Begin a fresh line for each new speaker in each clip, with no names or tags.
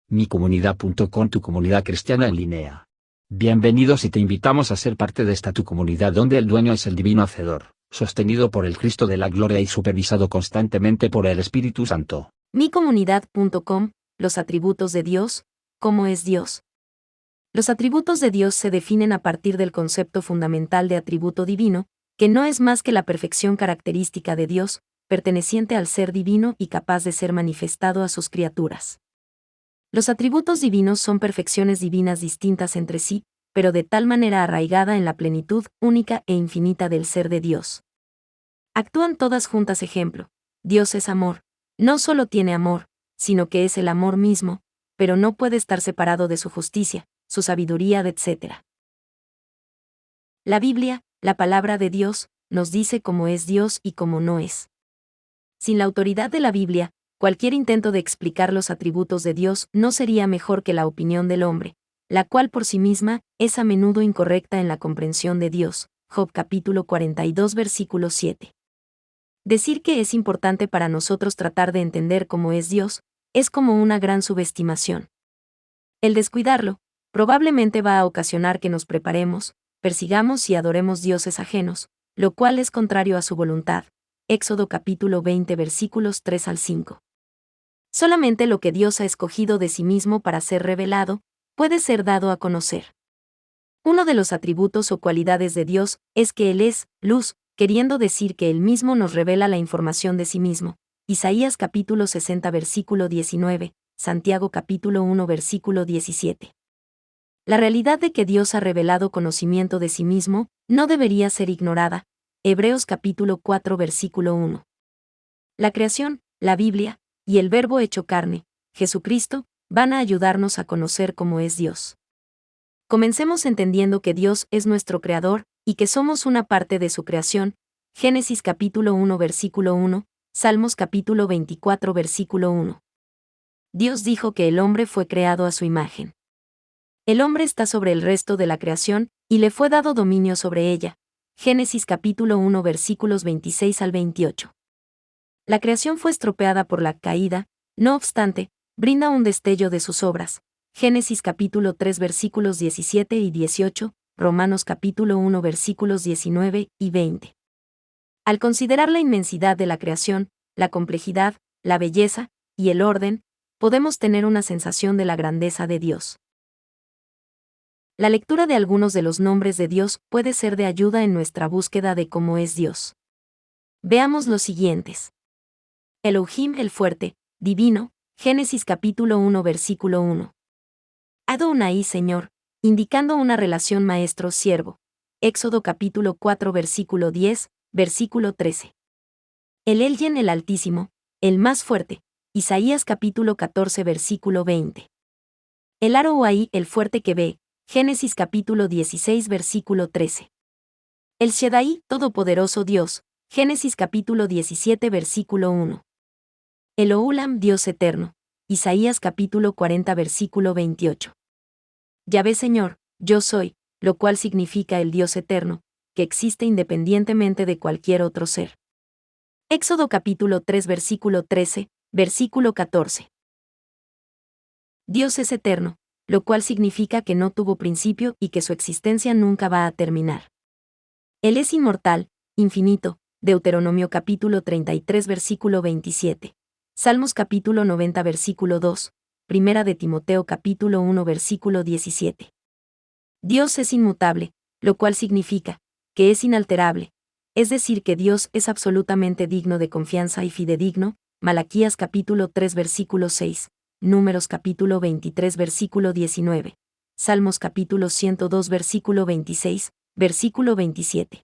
micomunidad.com, tu comunidad cristiana en línea. Bienvenidos y te invitamos a ser parte de esta tu comunidad donde el dueño es el divino Hacedor, sostenido por el Cristo de la Gloria y supervisado constantemente por el Espíritu Santo.
micomunidad.com, los atributos de Dios, ¿cómo es Dios? Los atributos de Dios se definen a partir del concepto fundamental de atributo divino, que no es más que la perfección característica de Dios, perteneciente al ser divino y capaz de ser manifestado a sus criaturas. Los atributos divinos son perfecciones divinas distintas entre sí, pero de tal manera arraigada en la plenitud única e infinita del ser de Dios. Actúan todas juntas. Ejemplo: Dios es amor. No solo tiene amor, sino que es el amor mismo, pero no puede estar separado de su justicia, su sabiduría, etc. La Biblia, la palabra de Dios, nos dice cómo es Dios y cómo no es. Sin la autoridad de la Biblia, cualquier intento de explicar los atributos de Dios no sería mejor que la opinión del hombre, la cual por sí misma es a menudo incorrecta en la comprensión de Dios. Job capítulo 42 versículo 7. Decir que es importante para nosotros tratar de entender cómo es Dios, es como una gran subestimación. El descuidarlo, probablemente va a ocasionar que nos preparemos, persigamos y adoremos dioses ajenos, lo cual es contrario a su voluntad. Éxodo capítulo 20 versículos 3 al 5. Solamente lo que Dios ha escogido de sí mismo para ser revelado, puede ser dado a conocer. Uno de los atributos o cualidades de Dios es que Él es luz, queriendo decir que Él mismo nos revela la información de sí mismo. Isaías capítulo 60 versículo 19, Santiago capítulo 1 versículo 17. La realidad de que Dios ha revelado conocimiento de sí mismo no debería ser ignorada. Hebreos capítulo 4 versículo 1. La creación, la Biblia, y el Verbo hecho carne, Jesucristo, van a ayudarnos a conocer cómo es Dios. Comencemos entendiendo que Dios es nuestro Creador, y que somos una parte de su creación. Génesis capítulo 1 versículo 1, Salmos capítulo 24 versículo 1. Dios dijo que el hombre fue creado a su imagen. El hombre está sobre el resto de la creación, y le fue dado dominio sobre ella. Génesis capítulo 1 versículos 26 al 28. La creación fue estropeada por la caída, no obstante, brinda un destello de sus obras. Génesis capítulo 3 versículos 17 y 18, Romanos capítulo 1 versículos 19 y 20. Al considerar la inmensidad de la creación, la complejidad, la belleza y el orden, podemos tener una sensación de la grandeza de Dios. La lectura de algunos de los nombres de Dios puede ser de ayuda en nuestra búsqueda de cómo es Dios. Veamos los siguientes. Elohim, el fuerte, divino, Génesis capítulo 1 versículo 1. Adonai, Señor, indicando una relación maestro-siervo. Éxodo capítulo 4 versículo 10, versículo 13. El Elyen, el Altísimo, el más fuerte. Isaías capítulo 14 versículo 20. El Aroai, el fuerte que ve. Génesis capítulo 16 versículo 13. El Shaddai, todopoderoso Dios. Génesis capítulo 17 versículo 1. El Olam, Dios eterno. Isaías capítulo 40 versículo 28. Yahvé, Señor, yo soy, lo cual significa el Dios eterno, que existe independientemente de cualquier otro ser. Éxodo capítulo 3 versículo 13, versículo 14. Dios es eterno, lo cual significa que no tuvo principio y que su existencia nunca va a terminar. Él es inmortal, infinito. Deuteronomio capítulo 33 versículo 27. Salmos capítulo 90 versículo 2. Primera de Timoteo capítulo 1 versículo 17. Dios es inmutable, lo cual significa que es inalterable, es decir que Dios es absolutamente digno de confianza y fidedigno. Malaquías capítulo 3 versículo 6. Números capítulo 23 versículo 19. Salmos capítulo 102 versículo 26, versículo 27.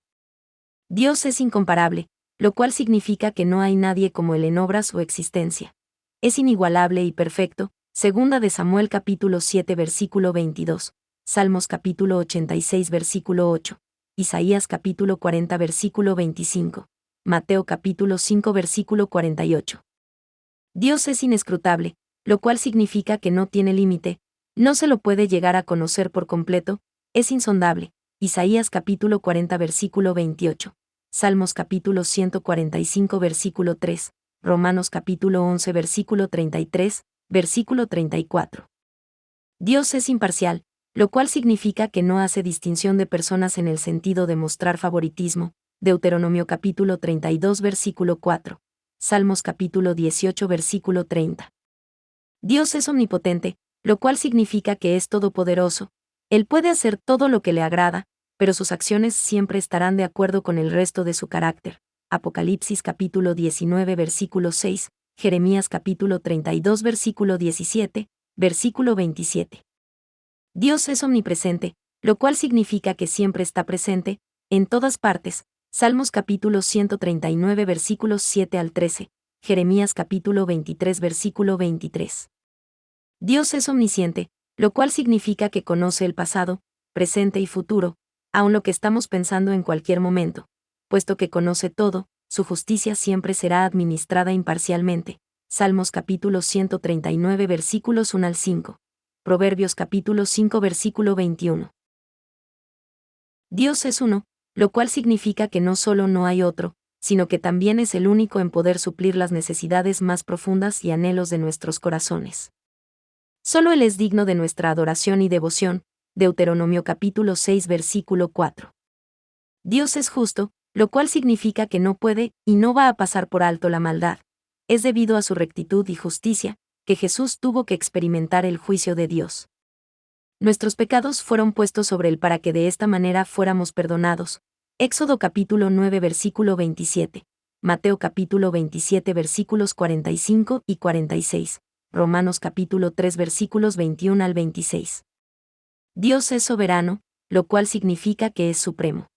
Dios es incomparable, lo cual significa que no hay nadie como Él en obras o existencia. Es inigualable y perfecto. Segunda de Samuel capítulo 7 versículo 22. Salmos capítulo 86 versículo 8. Isaías capítulo 40 versículo 25. Mateo capítulo 5 versículo 48. Dios es inescrutable, lo cual significa que no tiene límite, no se lo puede llegar a conocer por completo, es insondable. Isaías capítulo 40 versículo 28. Salmos capítulo 145 versículo 3. Romanos capítulo 11 versículo 33, versículo 34. Dios es imparcial, lo cual significa que no hace distinción de personas en el sentido de mostrar favoritismo. Deuteronomio capítulo 32 versículo 4. Salmos capítulo 18 versículo 30. Dios es omnipotente, lo cual significa que es todopoderoso. Él puede hacer todo lo que le agrada, pero sus acciones siempre estarán de acuerdo con el resto de su carácter. Apocalipsis capítulo 19 versículo 6, Jeremías capítulo 32 versículo 17, versículo 27. Dios es omnipresente, lo cual significa que siempre está presente, en todas partes. Salmos capítulo 139 versículos 7 al 13, Jeremías capítulo 23 versículo 23. Dios es omnisciente, lo cual significa que conoce el pasado, presente y futuro, aun lo que estamos pensando en cualquier momento. Puesto que conoce todo, su justicia siempre será administrada imparcialmente. Salmos capítulo 139 versículos 1 al 5. Proverbios capítulo 5 versículo 21. Dios es uno, lo cual significa que no solo no hay otro, sino que también es el único en poder suplir las necesidades más profundas y anhelos de nuestros corazones. Solo Él es digno de nuestra adoración y devoción. Deuteronomio capítulo 6 versículo 4. Dios es justo, lo cual significa que no puede y no va a pasar por alto la maldad. Es debido a su rectitud y justicia que Jesús tuvo que experimentar el juicio de Dios. Nuestros pecados fueron puestos sobre Él para que de esta manera fuéramos perdonados. Éxodo capítulo 9 versículo 27. Mateo capítulo 27 versículos 45 y 46. Romanos capítulo 3 versículos 21 al 26. Dios es soberano, lo cual significa que es supremo.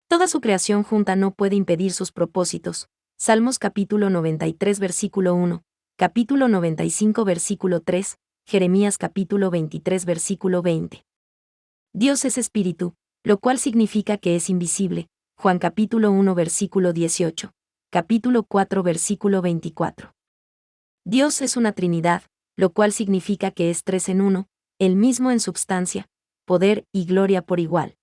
Toda su creación junta no puede impedir sus propósitos. Salmos capítulo 93 versículo 1, capítulo 95 versículo 3, Jeremías capítulo 23 versículo 20. Dios es espíritu, lo cual significa que es invisible. Juan capítulo 1 versículo 18, capítulo 4 versículo 24. Dios es una Trinidad, lo cual significa que es tres en uno, el mismo en substancia, poder y gloria por igual.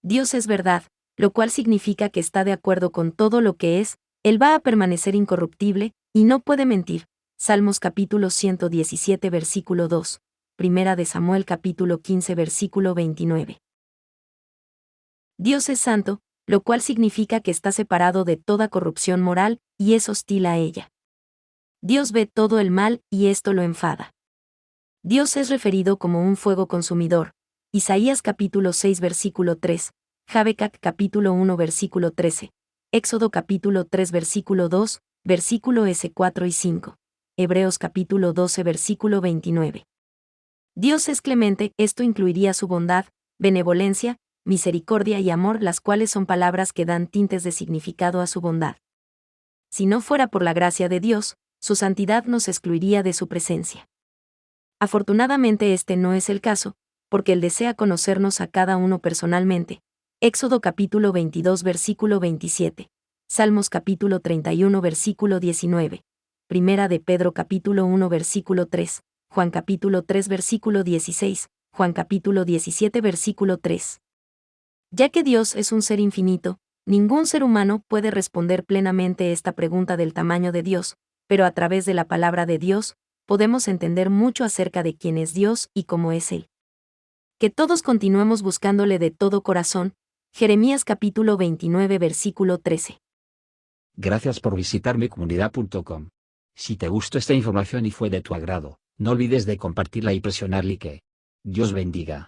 Dios es verdad, lo cual significa que está de acuerdo con todo lo que es. Él va a permanecer incorruptible, y no puede mentir. Salmos capítulo 117 versículo 2, Primera de Samuel capítulo 15 versículo 29. Dios es santo, lo cual significa que está separado de toda corrupción moral, y es hostil a ella. Dios ve todo el mal, y esto lo enfada. Dios es referido como un fuego consumidor. Isaías capítulo 6 versículo 3, Habacuc capítulo 1 versículo 13, Éxodo capítulo 3 versículo 2, versículo S4 y 5, Hebreos capítulo 12 versículo 29. Dios es clemente, esto incluiría su bondad, benevolencia, misericordia y amor, las cuales son palabras que dan tintes de significado a su bondad. Si no fuera por la gracia de Dios, su santidad nos excluiría de su presencia. Afortunadamente este no es el caso, porque Él desea conocernos a cada uno personalmente. Éxodo capítulo 22 versículo 27, Salmos capítulo 31 versículo 19, Primera de Pedro capítulo 1 versículo 3, Juan capítulo 3 versículo 16, Juan capítulo 17 versículo 3. Ya que Dios es un ser infinito, ningún ser humano puede responder plenamente esta pregunta del tamaño de Dios, pero a través de la palabra de Dios, podemos entender mucho acerca de quién es Dios y cómo es Él. Que todos continuemos buscándole de todo corazón. Jeremías capítulo 29 versículo 13.
Gracias por visitar micomunidad.com. Si te gustó esta información y fue de tu agrado, no olvides de compartirla y presionar like. Dios bendiga.